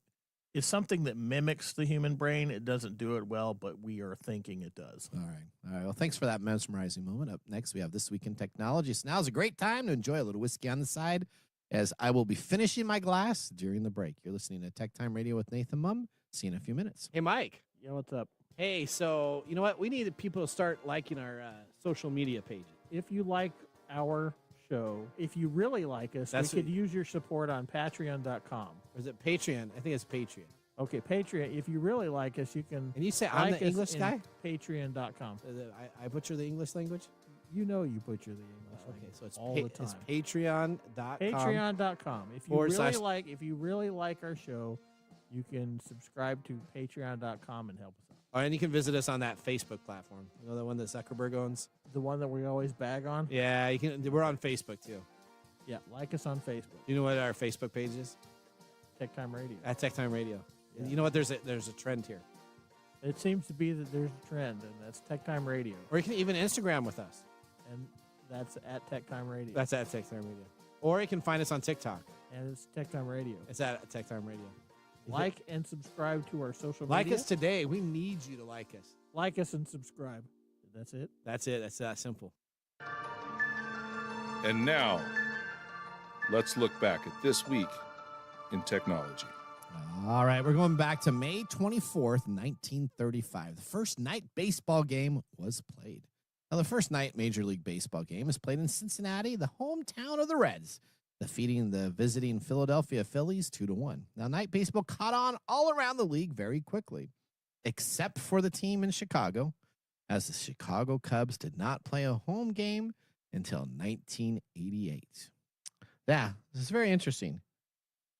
It's something that mimics the human brain. It doesn't do it well, but we are thinking it does. All right. Well, thanks for that mesmerizing moment. Up next, we have This Week in Technology. So now's a great time to enjoy a little whiskey on the side, as I will be finishing my glass during the break. You're listening to TechTime Radio with Nathan Mumm. See you in a few minutes. Hey, Mike. Yeah, what's up? Hey, so you know what? We need people to start liking our social media pages. If you like our show, if you really like us, That's we could use your support on Patreon.com. Or is it Patreon? I think it's Patreon. Okay, Patreon. If you really like us, you can. And you say I'm like the us English in guy? Patreon.com. I butcher the English language? You know you butcher the English Okay, language so it's all the it's time. patreon.com. Patreon.com. If you / if you really like our show, you can subscribe to Patreon.com and help us out. Oh, and you can visit us on that Facebook platform. You know, the one that Zuckerberg owns? The one that we always bag on. Yeah, you can. We're on Facebook, too. Yeah, like us on Facebook. You know what our Facebook page is? TechTime Radio. At TechTime Radio. Yeah. You know what? There's a trend here. It seems to be that there's a trend, and that's TechTime Radio. Or you can even Instagram with us. And that's at TechTime Radio. That's at TechTime Radio. Or you can find us on TikTok. And it's TechTime Radio. It's at TechTime Radio. Like and subscribe to our social Like media. us today. We need you to like us. Like us and subscribe. That's it. That's it. That's that simple. And now, let's look back at this week in technology. All right, we're going back to May 24th, 1935. The first night baseball game was played. Now, the first night Major League Baseball game was played in Cincinnati, the hometown of the Reds, defeating the visiting Philadelphia Phillies 2-1. Now, night baseball caught on all around the league very quickly, except for the team in Chicago, as the Chicago Cubs did not play a home game until 1988. Yeah, this is very interesting.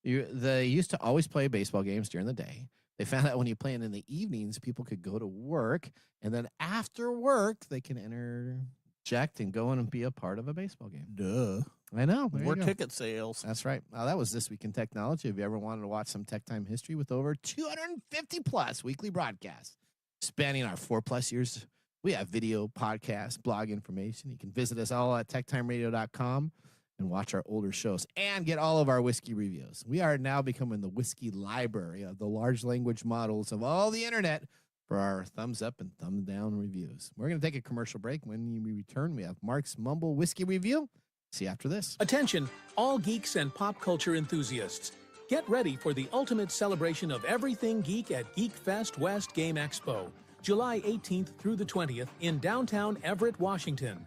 They used to always play baseball games during the day. They found out when you play it in the evenings, people could go to work, and then after work, they can interject and go in and be a part of a baseball game. Duh. I know. More ticket sales. That's right. That was This Week in Technology. If you ever wanted to watch some Tech Time history with over 250 plus weekly broadcasts spanning our 4+ years, we have video, podcasts, blog information. You can visit us all at techtimeradio.com and watch our older shows and get all of our whiskey reviews. We are now becoming the whiskey library of the large language models of all the internet for our thumbs up and thumb down reviews. We're going to take a commercial break. When we return, we have Mark's Mumble Whiskey Review. See you after this. Attention, all geeks and pop culture enthusiasts. Get ready for the ultimate celebration of everything geek at Geek Fest West Game Expo, July 18th through the 20th in downtown Everett, Washington.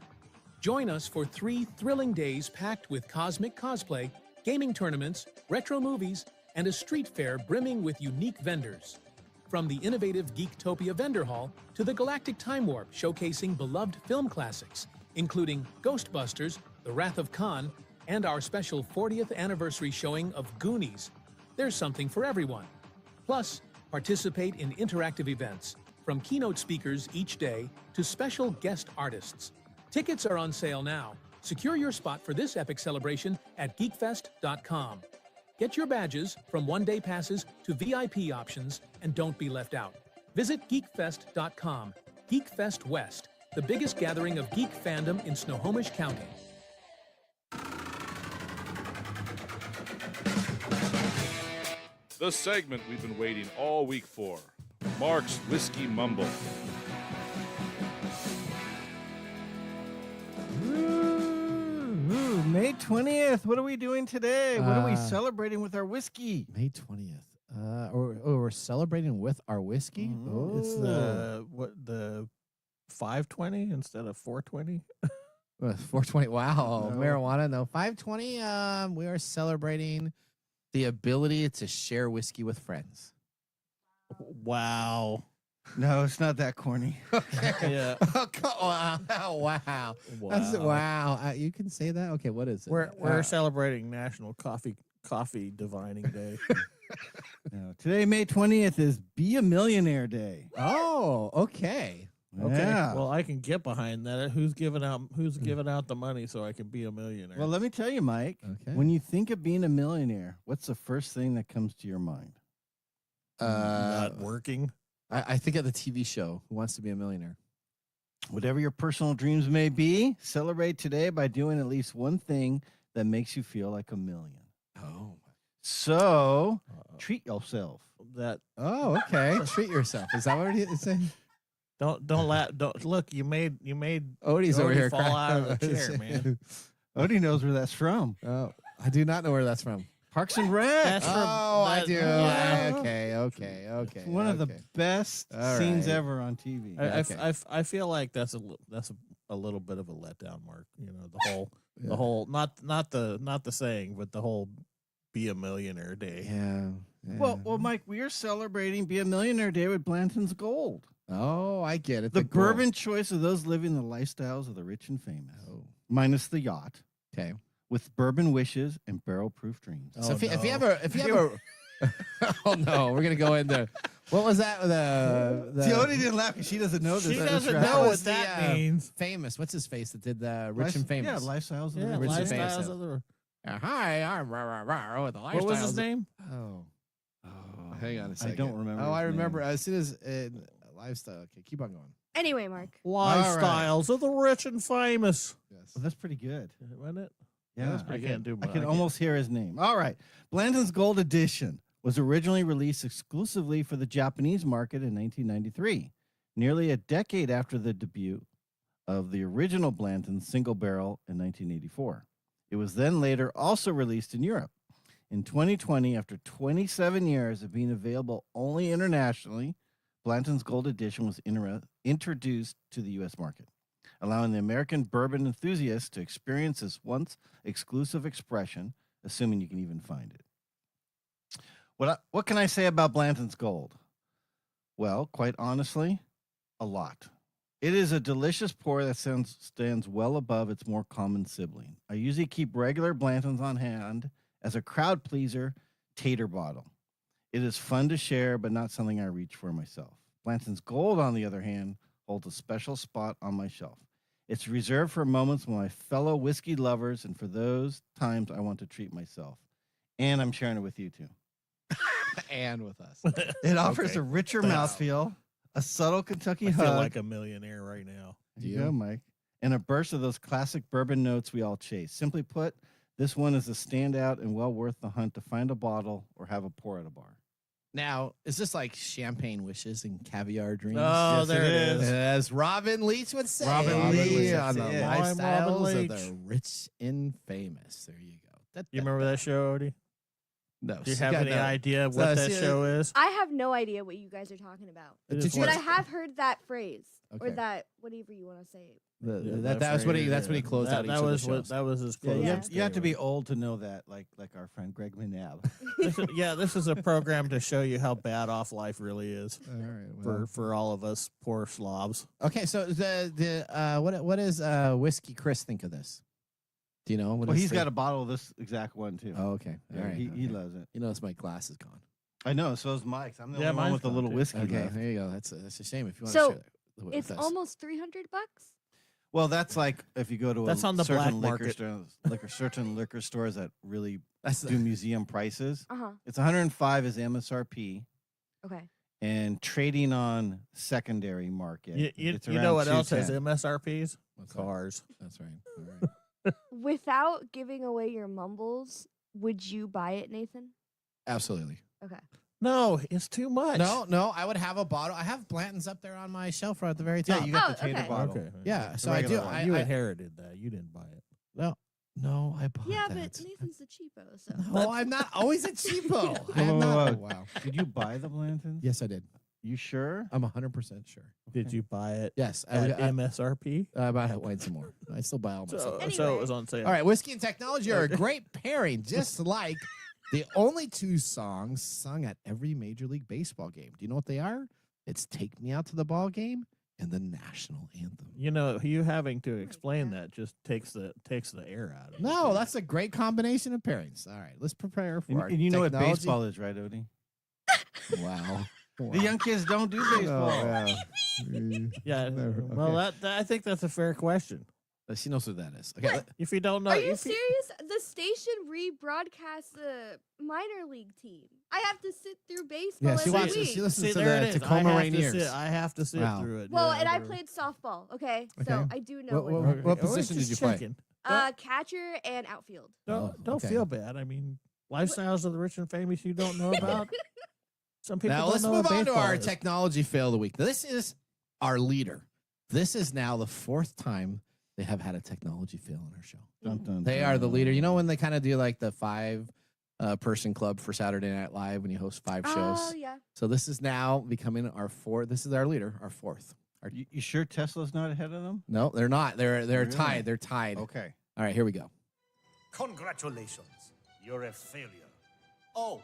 Join us for 3 thrilling days packed with cosmic cosplay, gaming tournaments, retro movies, and a street fair brimming with unique vendors. From the innovative Geektopia Vendor Hall to the Galactic Time Warp showcasing beloved film classics, including Ghostbusters, The Wrath of Khan, and our special 40th anniversary showing of Goonies. There's something for everyone. Plus, participate in interactive events, from keynote speakers each day to special guest artists. Tickets are on sale now. Secure your spot for this epic celebration at geekfest.com. Get your badges from one-day passes to VIP options and don't be left out. Visit geekfest.com. Geekfest West, the biggest gathering of geek fandom in Snohomish County. The segment we've been waiting all week for, Mark's Whiskey Mumble. May 20th. What are we doing today? What are we celebrating with our whiskey? May 20th. We're celebrating with our whiskey? Oh. It's the 520 instead of 420. 420. Wow. No. Marijuana. No. 520. We are celebrating the ability to share whiskey with friends. Wow. No, it's not that corny. Yeah. Wow. Wow. Wow. You can say that? Okay, what is it? We're celebrating National Coffee Divining Day. No, today, May 20th, is Be a Millionaire Day. Oh, okay. Okay. Yeah. Well, I can get behind that. Who's giving out the money so I can be a millionaire? Well, let me tell you, Mike. Okay. When you think of being a millionaire, what's the first thing that comes to your mind? Not working. I think of the TV show, Who Wants to Be a Millionaire? Whatever your personal dreams may be, celebrate today by doing at least one thing that makes you feel like a million. Oh. So, treat yourself. Oh, okay. Treat yourself. Is that what it's saying? Don't look. You made Odie's over Odie here fall out of the chair, man. Odie knows where that's from. Oh, I do not know where that's from. Parks and Rec. That's from I do. Yeah. Okay. It's one of the best scenes ever on TV. I feel like that's a little bit of a letdown, Mark. You know, the whole not the saying, but the whole Be a Millionaire Day. Yeah. Well, Mike, we are celebrating Be a Millionaire Day with Blanton's Gold. Oh, I get it. The gold. bourbon choice of those living the lifestyles of the rich and famous. Oh. Minus the yacht. Okay. With bourbon wishes and barrel-proof dreams. So if you ever, oh no, we're gonna go in there. What was that? The Teody didn't laugh because she doesn't know this. She doesn't know what that means. Famous. What's his face that did the Rich and Famous? Yeah, lifestyles of the Yeah, rich and lifestyles famous. of the. Hi, I'm with the lifestyles. What was his name? Oh, hang on a second. I don't remember. Oh, I his remember. name. As soon as lifestyle. Okay, keep on going. Anyway, Mark. Lifestyles of the rich and famous. Yes. Well, that's pretty good. Wasn't it? Yeah, I can't do. I can almost hear his name. All right, Blanton's Gold Edition was originally released exclusively for the Japanese market in 1993, nearly a decade after the debut of the original Blanton single barrel in 1984. It was then later also released in Europe. In 2020, after 27 years of being available only internationally, Blanton's Gold Edition was introduced to the U.S. market, allowing the American bourbon enthusiasts to experience this once exclusive expression, assuming you can even find it. What can I say about Blanton's Gold? Well, quite honestly, a lot. It is a delicious pour that stands well above its more common sibling. I usually keep regular Blantons on hand as a crowd pleaser tater bottle. It is fun to share, but not something I reach for myself. Blanton's Gold, on the other hand, holds a special spot on my shelf. It's reserved for moments with my fellow whiskey lovers and for those times I want to treat myself. And I'm sharing it with you, too. And with us. It offers a richer mouthfeel, a subtle Kentucky I hug. feel like a millionaire right now. There you go, Mike. And a burst of those classic bourbon notes we all chase. Simply put, this one is a standout and well worth the hunt to find a bottle or have a pour at a bar. Now, is this like champagne wishes and caviar dreams? Oh, Yes, there it is. As Robin Leach would say. Robin Leach, on the that's it. I'm Robin lifestyles of Leach. the rich and famous. There you go. You remember that show, Odie? No. Do you have any idea what that show is? I have no idea what you guys are talking about. But I have heard that phrase or Okay. that whatever you want to say. That's what he closed out. That was what that was his closing. You have to be old to know that, like our friend Greg McNabb. This is a program to show you how bad off life really is. All right. For all of us poor slobs. Okay, so what does Whiskey Chris think of this? Do you know? Well, he's got a bottle of this exact one too. Oh, okay. All right. He loves it. You notice my glass is gone. I know. So is Mike's. I'm the only one mine's with the gone, little too. whiskey Okay, left. there you go. That's a shame if you want So, to share that. with It's us. almost $300. Well, that's like if you go to That's a on the certain black certain liquor stores that really That's do museum prices. Uh-huh. It's 105 is MSRP, Okay. and trading on secondary market. You it's know around what else has 210. MSRPs? What's that? Cars. That's right. All right. Without giving away your mumbles, would you buy it, Nathan? Absolutely. Okay. No, it's too much. No, I would have a bottle. I have Blanton's up there on my shelf right at the very top. Yeah, you got Oh, the tater okay. bottle. Okay. Yeah, The so I do. regular one. You I inherited that. You didn't buy it. no, I bought Yeah, that. but Nathan's the cheapo, so. No, I'm not always a cheapo. I am Whoa, not. whoa, Wow. Did you buy the Blantons? Yes, I did. You sure? I'm 100% sure. Did you buy it Yes, at MSRP? I might have went some more. I still buy all my stuff. So it was on sale. All right, whiskey and technology are a great pairing, just like the only two songs sung at every Major League Baseball game. Do you know what they are? It's "Take Me Out to the Ball Game" and the national anthem. You know, you having to explain that just takes the air out of it. No, that's a great combination of pairings. All right, let's prepare for our And you know what technology. baseball is, right, Odie? Wow. The young kids don't do baseball. Yeah. Okay. Well, that I think that's a fair question. She knows what that is. Okay. If you don't know, Are you if you- serious? The station rebroadcasts the minor league team. I have to sit through baseball Yeah, she every watches. week. She listens See, to there the it is. Tacoma I have to Rainiers. sit- I have to sit Wow. through it. Well, yeah, and I whatever. played softball. Okay, so Okay. I do know What what. position did you play? Catcher and outfield. Don't okay. feel bad. I mean, lifestyles of the rich and famous you don't know about. Some people Now don't let's know move what on to baseball our is. technology fail of the week. Now, this is our leader. This is now the fourth time they have had a technology fail on our show. Dun, dun, They dun. are the leader. You know when they kind of do like the five person club for Saturday Night Live when you host 5 shows? Oh yeah. So this is now becoming our fourth. This is our leader, our fourth. You sure Tesla's not ahead of them? No, they're not. They're Really? tied. They're tied. Okay. All right, here we go. Congratulations. You're a failure. Oh,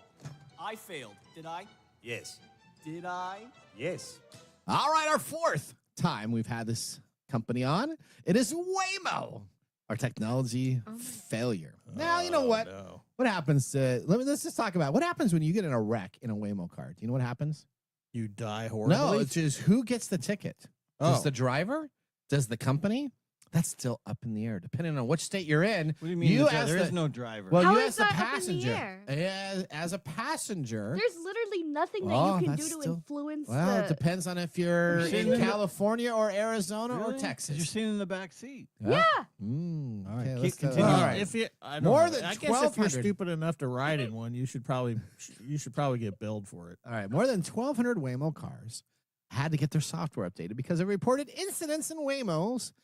I failed, did I? Yes. Did I? Yes. All right, our fourth time we've had this company on. It is Waymo, our technology failure. Now, you know what? No. What happens to, let's just talk about what happens when you get in a wreck in a Waymo car. Do you know what happens? You die horribly? No, it's just who gets the ticket? Does the driver? Does the company? That's still up in the air, depending on which state you're in. What do you mean? There is no driver. Well, How you is as the that up in the passenger. air? As a passenger. There's literally nothing that Oh, you can that's do to still- influence Well, the... it depends on if you're sitting in in the- California or Arizona or Really? Texas. You're sitting in the back seat. Yeah. All right, let's go. continue. All Well, right. if you, I don't More know. than I guess if you're 1,200. stupid enough to ride in one, you should probably get billed for it. All right, more than 1,200 Waymo cars had to get their software updated because of reported incidents in Waymo's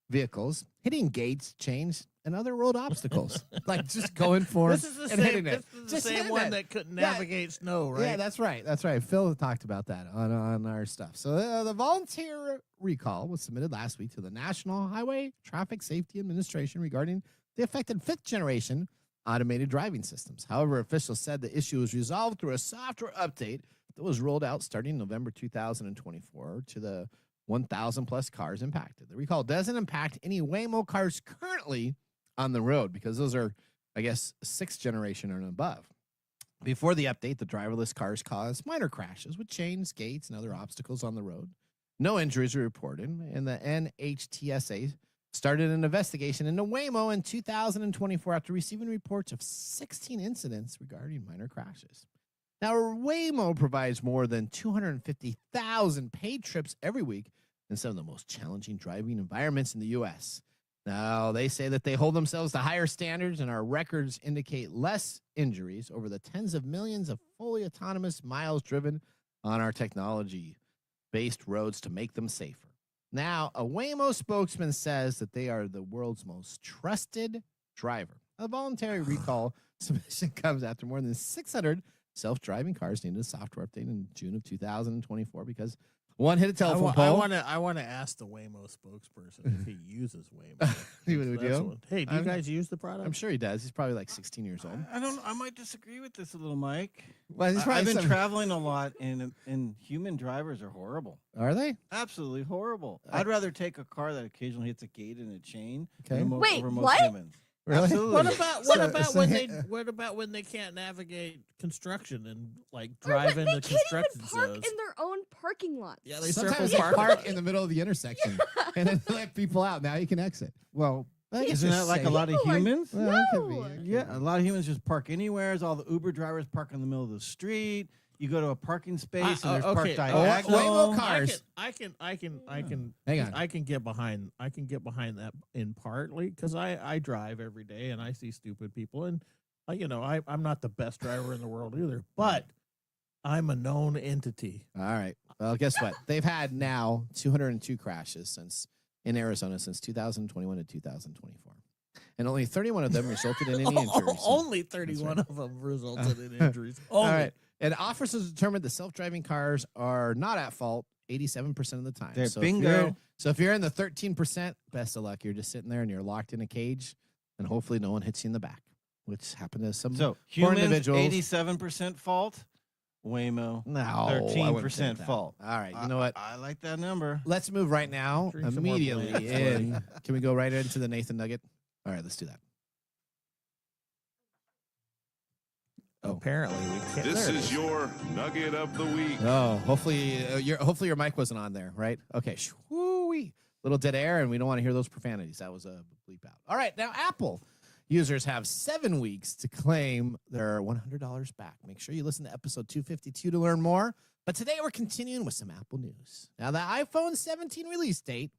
vehicles hitting gates, chains, and other road obstacles. Like just going for This is the and same. hitting This it. is the Just same hitting one it. that couldn't Yeah. navigate snow, right? Yeah, that's right. That's right. Phil talked about that on our stuff. So the volunteer recall was submitted last week to the National Highway Traffic Safety Administration regarding the affected fifth generation automated driving systems. However, officials said the issue was resolved through a software update that was rolled out starting November 2024 to the 1,000 plus cars impacted. The recall doesn't impact any Waymo cars currently on the road because those are, I guess, sixth generation and above. Before the update, the driverless cars caused minor crashes with chains, gates, and other obstacles on the road. No injuries were reported, and the NHTSA started an investigation into Waymo in 2024 after receiving reports of 16 incidents regarding minor crashes. Now, Waymo provides more than 250,000 paid trips every week in some of the most challenging driving environments in the U.S. Now, they say that they hold themselves to higher standards, and our records indicate less injuries over the tens of millions of fully autonomous miles driven on our technology-based roads to make them safer. Now, a Waymo spokesman says that they are the world's most trusted driver. A voluntary recall submission comes after more than 600 self-driving cars needed a software update in June of 2024 because one hit a telephone pole. I want to ask the Waymo spokesperson if he uses Waymo. Would That's you? what- hey, do you guys use the product? I'm sure he does. He's probably like 16 years old. I don't. I might disagree with this a little, Mike. Well, he's I've probably been traveling a lot, and human drivers are horrible. Are they? Absolutely horrible. I'd rather take a car that occasionally hits a gate and a chain. Okay. Wait, over most what? humans. Really? Absolutely. What about when they can't navigate construction and like Or drive when into they can't even construction park zones? in their own parking lot. Yeah, they Sometimes circle they park. park in the middle of the intersection and then let people out. Now you can exit. Well, I guess isn't you're that like a safe. lot of People are- humans? Well, it could be. No. It could Yeah, be. a lot of humans just park anywhere. All the Uber drivers park in the middle of the street. You go to a parking space and there's park okay. diagonal. Waymo cars. I can Hang on. I can get behind that in partly because I drive every day and I see stupid people and I'm not the best driver in the world either, but I'm a known entity. All right. Well, guess what? They've had now 202 crashes in Arizona since 2021 to 2024. And only 31 of them resulted in any injuries. Only 31 of them resulted in injuries. All Only. right. And officers determined the self-driving cars are not at fault 87% of the time. They're so bingo. If you're in the 13%, best of luck. You're just sitting there and you're locked in a cage, and hopefully no one hits you in the back, which happened to some So poor humans, individuals. 87% fault. Waymo, No, I wouldn't say 13% that. fault. All right. You know what? I like that number. Let's move right now Drink some more immediately Blanks, in. buddy. Can we go right into the Nathan Nugget? All right, let's do that. Apparently, we can't. This there it is your nugget of the week. Oh, hopefully your mic wasn't on there, right? Okay, shoo-wee. Little dead air, and we don't want to hear those profanities. That was a bleep out. All right, now Apple users have 7 weeks to claim their $100 back. Make sure you listen to episode 252 to learn more. But today we're continuing with some Apple news. Now, the iPhone 17 release date.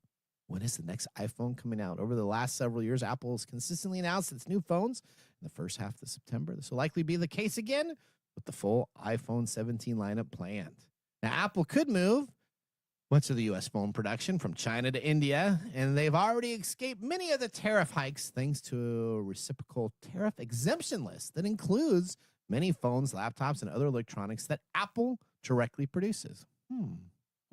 When is the next iPhone coming out? Over the last several years, Apple has consistently announced its new phones in the first half of September. This will likely be the case again with the full iPhone 17 lineup planned. Now, Apple could move much of the U.S. phone production from China to India, and they've already escaped many of the tariff hikes thanks to a reciprocal tariff exemption list that includes many phones, laptops, and other electronics that Apple directly produces.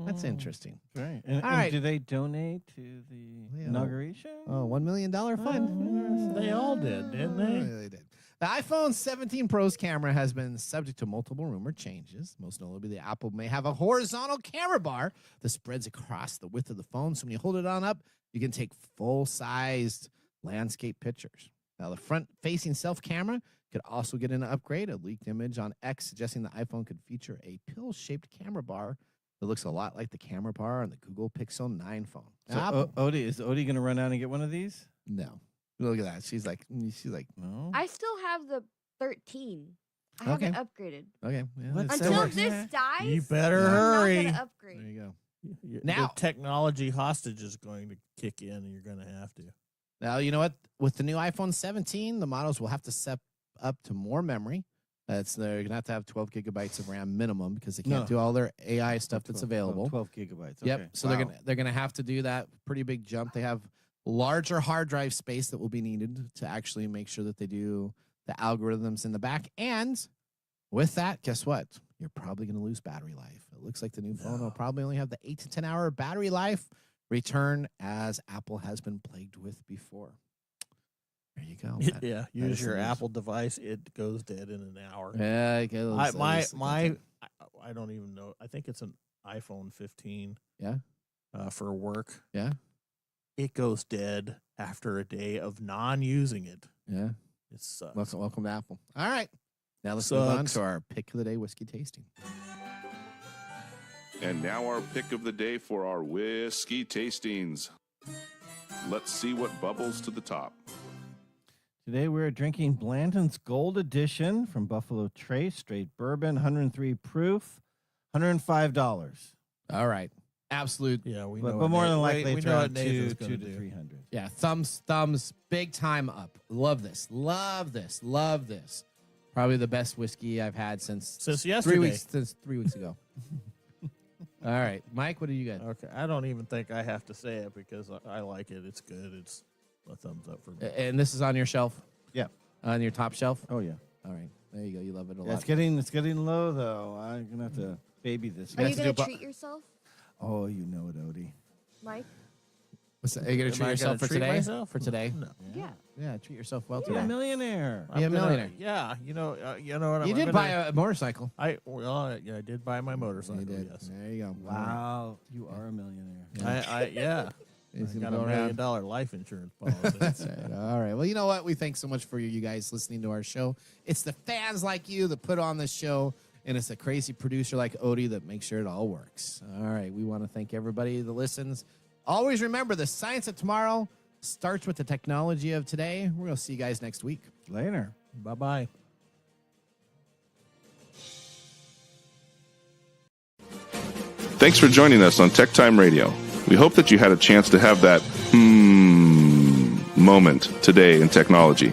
That's interesting. Right. All And right. do they donate to the inauguration? Oh, $1 million fund. They all did, didn't they? They did. The iPhone 17 Pro's camera has been subject to multiple rumored changes. Most notably, the Apple may have a horizontal camera bar that spreads across the width of the phone. So when you hold it on up, you can take full-sized landscape pictures. Now, the front-facing self camera could also get an upgrade. A leaked image on X suggesting the iPhone could feature a pill-shaped camera bar that looks a lot like the camera bar on the Google Pixel 9 phone. So is Odie going to run out and get one of these? No. Look at that. She's like, no. I still have the 13. I haven't upgraded. Okay. Yeah, until this dies, you better I'm hurry. not gonna upgrade. There you go. Now, the technology hostage is going to kick in, and you're going to have to. Now, you know what? With the new iPhone 17, the models will have to step up to more memory. They're going to have 12 gigabytes of RAM minimum because they can't do all their AI stuff that's available. 12 gigabytes. Yep. Okay. So they're going to have to do that pretty big jump. They have larger hard drive space that will be needed to actually make sure that they do the algorithms in the back. And with that, guess what? You're probably going to lose battery life. It looks like the new phone will probably only have the 8 to 10 hour battery life return, as Apple has been plagued with before. There you go. Yeah, use your Apple device. It goes dead in an hour. Yeah, it goes. I don't even know. I think it's an iPhone 15. Yeah. For work. Yeah. It goes dead after a day of non-using it. Yeah. It sucks. Welcome to Apple. All right. Now let's move on to our pick of the day whiskey tasting. And now our pick of the day for our whiskey tastings. Let's see what bubbles to the top. Today we're drinking Blanton's Gold Edition from Buffalo Trace, straight bourbon, 103 proof, $105. All right. Absolute. Yeah, we but know. More than likely, we it's know around what Nathan's going to 200 to do. 300. Yeah, thumbs, big time up. Love this. Probably the best whiskey I've had since yesterday. Since 3 weeks ago. All right, Mike, what do you got? Okay, I don't even think I have to say it because I like it. It's good. It's a thumbs up for me. And this is on your shelf? Yeah. On your top shelf? Oh, yeah. All right. There you go. You love it a lot. It's getting low, though. I'm going to have to baby this. Are you going to treat yourself, Oh, you know it, Odie. Mike? Are you going to treat yourself for today? Myself? For today? No. Yeah, treat yourself well You're today. a millionaire. Be a millionaire. Yeah, you know what? You did buy a motorcycle. I did buy my motorcycle. You did. Yes. There you go. Wow, you are a millionaire. I got $1 million life insurance policy. That's right. All right. Well, you know what? We thank so much for you guys listening to our show. It's the fans like you that put on this show, and it's a crazy producer like Odie that makes sure it all works. All right. We want to thank everybody that listens. Always remember, the science of tomorrow starts with the technology of today. We're going to see you guys next week. Later. Bye-bye. Thanks for joining us on TechTime Radio. We hope that you had a chance to have that moment today in technology.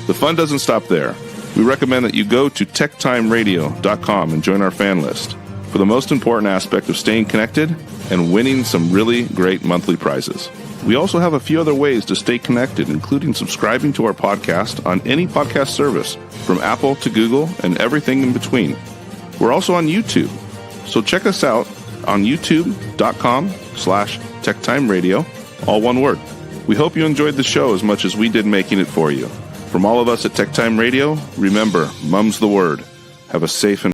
The fun doesn't stop there. We recommend that you go to techtimeradio.com and join our fan list for the most important aspect of staying connected and winning some really great monthly prizes. We also have a few other ways to stay connected, including subscribing to our podcast on any podcast service, from Apple to Google and everything in between. We're also on YouTube, so check us out on youtube.com/techtimeradio, all one word. We hope you enjoyed the show as much as we did making it for you. From all of us at TechTime Radio, remember, mum's the word. Have a safe and